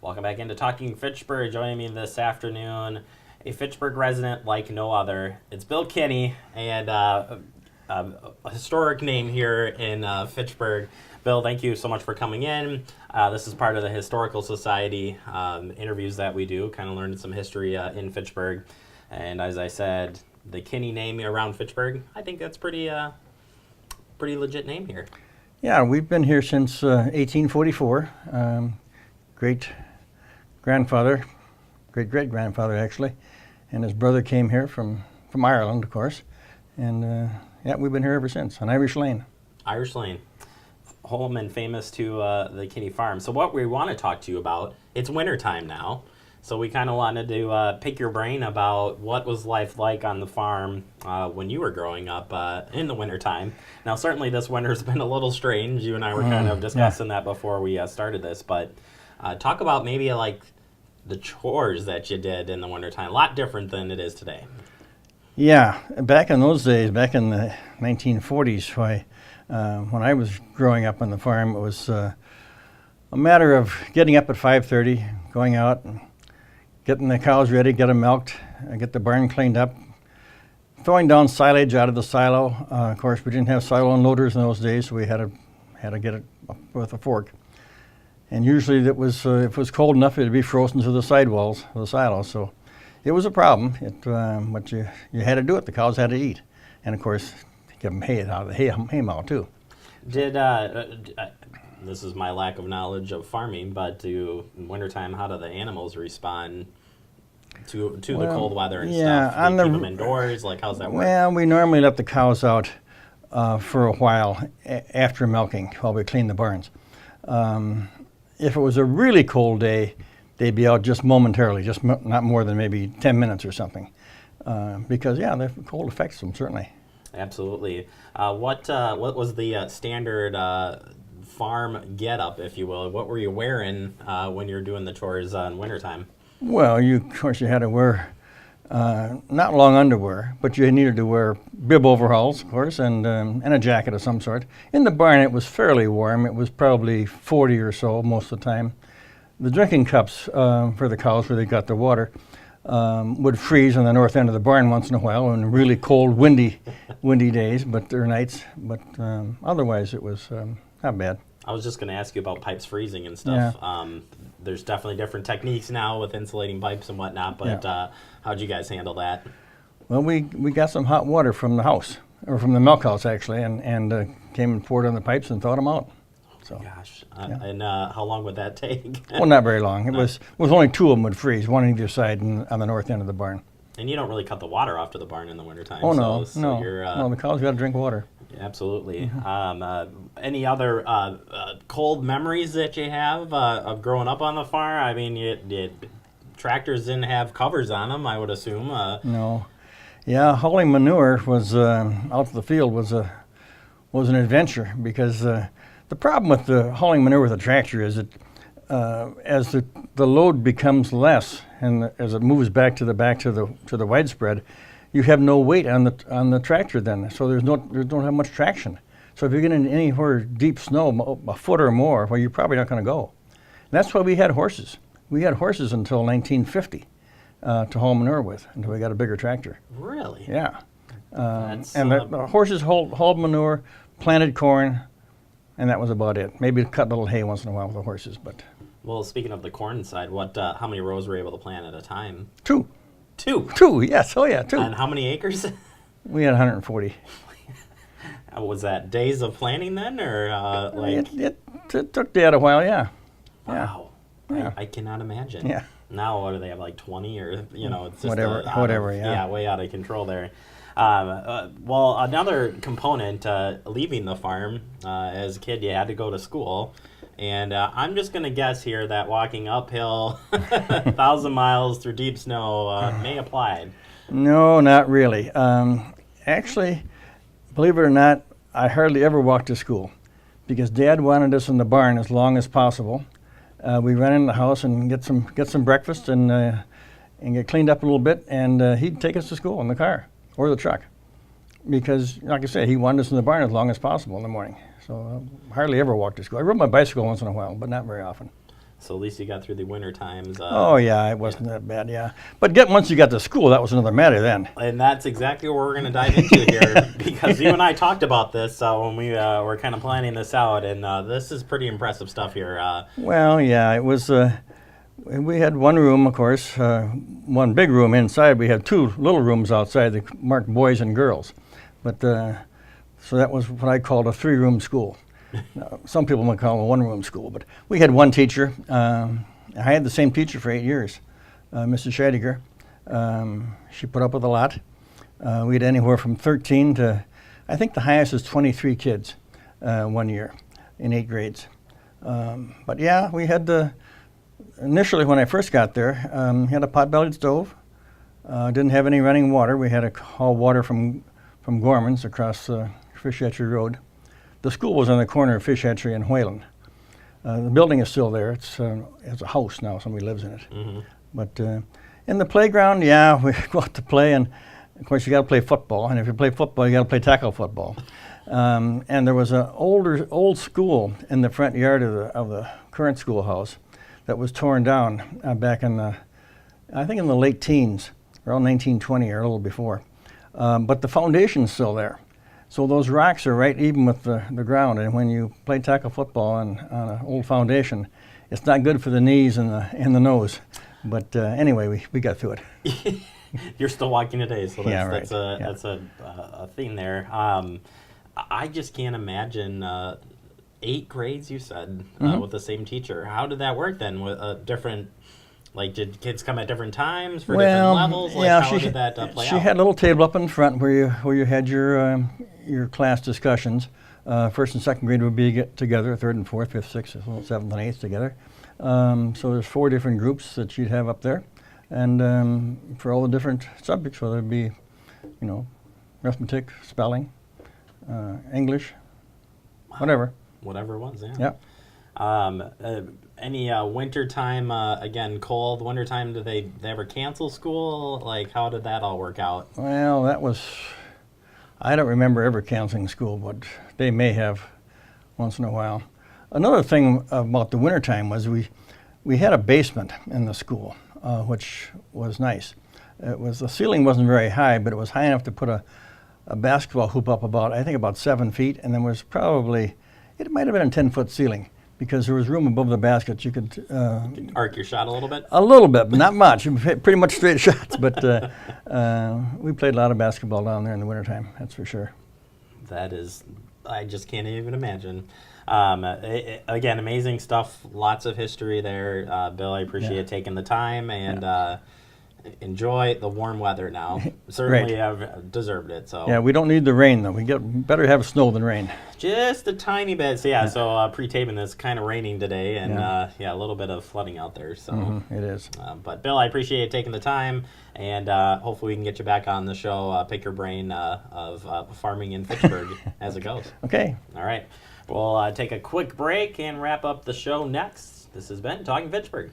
Welcome back into Talking Fitchburg. Joining me this afternoon, a Fitchburg resident like no other. It's Bill Kinney, and a historic name here in Fitchburg. Bill, thank you so much for coming in. This is part of the Historical Society interviews that we do, kind of learning some history in Fitchburg. And as I said, the Kinney name around Fitchburg, I think that's pretty legit name here. Yeah, we've been here since 1844. Great-grandfather, great-great-grandfather actually, and his brother came here from Ireland, of course. And yeah, we've been here ever since, on Irish Lane. Irish Lane. Home and famous to the Kinney farm. So what we want to talk to you about, it's wintertime now. So we kind of wanted to pick your brain about what was life like on the farm when you were growing up in the wintertime. Now, certainly this winter's been a little strange. You and I were kind of discussing that before we started this. But talk about maybe like the chores that you did in the wintertime. A lot different than it is today. Yeah, back in those days, back in the 1940s, when I was growing up on the farm, it was a matter of getting up at 5:30, going out, and getting the cows ready, get them milked, get the barn cleaned up, throwing down silage out of the silo. Of course, we didn't have silo unloaders in those days, so we had to get it up with a fork. And usually, if it was cold enough, it'd be frozen to the sidewalls of the silo. So it was a problem. But you had to do it. The cows had to eat, and of course, give them hay out of the hay mow too. This is my lack of knowledge of farming, but in wintertime, how do the animals respond to the cold weather and stuff? Do you keep them indoors? Like, how's that work? Well, we normally let the cows out for a while after milking while we clean the barns. If it was a really cold day, they'd be out just momentarily, just not more than maybe 10 minutes or something. Because, the cold affects them, certainly. Absolutely. What was the standard farm get-up, if you will? What were you wearing when you were doing the chores in wintertime? Well, of course, you had to wear not long underwear, but you needed to wear bib overalls, of course, and a jacket of some sort. In the barn, it was fairly warm. It was probably 40 or so most of the time. The drinking cups for the cows, where they got their water, would freeze on the north end of the barn once in a while on really cold, windy days, or nights. But otherwise, it was not bad. I was just going to ask you about pipes freezing and stuff. Yeah. There's definitely different techniques now with insulating pipes and whatnot, but how'd you guys handle that? Well, we got some hot water from the house, or from the milk house actually, and came and poured on the pipes and thawed them out. So, gosh, and how long would that take? Well, not very long. It was only two of them would freeze, one on either side on the north end of the barn. And you don't really cut the water off to the barn in the wintertime. Oh, no, no. The cows got to drink water. Absolutely. Mm-hmm. Any other cold memories that you have of growing up on the farm? I mean, tractors didn't have covers on them, I would assume. No. Yeah, hauling manure was out to the field was an adventure, because the problem with the hauling manure with a tractor is that as the load becomes less, and as it moves back to the widespread, you have no weight on the tractor then, so you don't have much traction. So if you get into anywhere deep snow, a foot or more, well, you're probably not going to go. And that's why we had horses. We had horses until 1950 to haul manure with, until we got a bigger tractor. Really? Yeah. The horses hauled manure, planted corn, and that was about it. Maybe cut a little hay once in a while with the horses, but. Well, speaking of the corn side, how many rows were you able to plant at a time? Two. Two, yes. Oh, yeah, two. And how many acres? We had 140. Was that days of planting then, or It took Dad a while, yeah. Wow. Yeah. I cannot imagine. Yeah. Now, what do they have, like 20, or, it's just whatever, yeah. Yeah, way out of control there. Well, another component, leaving the farm, as a kid, you had to go to school. And I'm just going to guess here that walking uphill 1,000 miles through deep snow may apply. No, not really. Actually, believe it or not, I hardly ever walked to school, because Dad wanted us in the barn as long as possible. We run in the house and get some breakfast and get cleaned up a little bit, and he'd take us to school in the car or the truck, because, like I said, he wanted us in the barn as long as possible in the morning. So hardly ever walked to school. I rode my bicycle once in a while, but not very often. So at least you got through the winter times. Oh yeah, it wasn't that bad. Yeah, but once you got to school, that was another matter then. And that's exactly what we're going to dive into here, because you and I talked about this when we were kind of planning this out, and this is pretty impressive stuff here. Well, yeah, it was. We had one room, of course, one big room inside. We had two little rooms outside that marked boys and girls, but so that was what I called a three-room school. Some people might call it a one-room school, but we had one teacher. I had the same teacher for 8 years, Mrs. Schadiger. She put up with a lot. We had anywhere from 13 to, I think the highest is 23 kids 1 year in 8 grades. But yeah, we had initially when I first got there, had a pot-bellied stove. Didn't have any running water. We had to haul water from Gorman's across Fish Hatchery Road. The school was on the corner of Fish Hatchery and Whalen. The building is still there. It's a house now. Somebody lives in it. Mm-hmm. But in the playground, yeah, we go out to play, and of course you got to play football. And if you play football, you got to play tackle football. And there was an old school in the front yard of the current schoolhouse that was torn down back in I think in the late teens, around 1920 or a little before. But the foundation's still there. So those rocks are right even with the ground, and when you play tackle football on an old foundation, it's not good for the knees and the nose. But anyway, we got through it. You're still walking today, so that's, right. That's a theme there. I just can't imagine 8 grades, you said, with the same teacher. How did that work then with different... Like, did kids come at different times for different levels? Like, how did that play out? She had a little table up in front where you had your class discussions. First and second grade would be together, third and fourth, fifth, sixth, seventh, and eighth together. So there's 4 different groups that you'd have up there, and for all the different subjects, whether it be, arithmetic, spelling, English, whatever. Whatever it was, yeah. Any wintertime, again, cold wintertime, did they ever cancel school? Like, how did that all work out? Well, I don't remember ever canceling school, but they may have once in a while. Another thing about the wintertime was we had a basement in the school, which was nice. The ceiling wasn't very high, but it was high enough to put a basketball hoop up about 7 feet, and there was it might have been a 10-foot ceiling, because there was room above the basket. You could arc your shot a little bit? A little bit, but not much. Pretty much straight shots. But we played a lot of basketball down there in the wintertime, that's for sure. That is, I just can't even imagine. Again, amazing stuff. Lots of history there. Bill, I appreciate taking the time, and enjoy the warm weather now. Certainly have deserved it. So yeah, we don't need the rain, though. We better have snow than rain. Just a tiny bit. So so pre-taping this, kind of raining today, and a little bit of flooding out there. So it is. But Bill, I appreciate you taking the time, and hopefully we can get you back on the show, pick your brain of farming in Fitchburg as it goes. Okay. All right. We'll take a quick break and wrap up the show next. This has been Talking Fitchburg.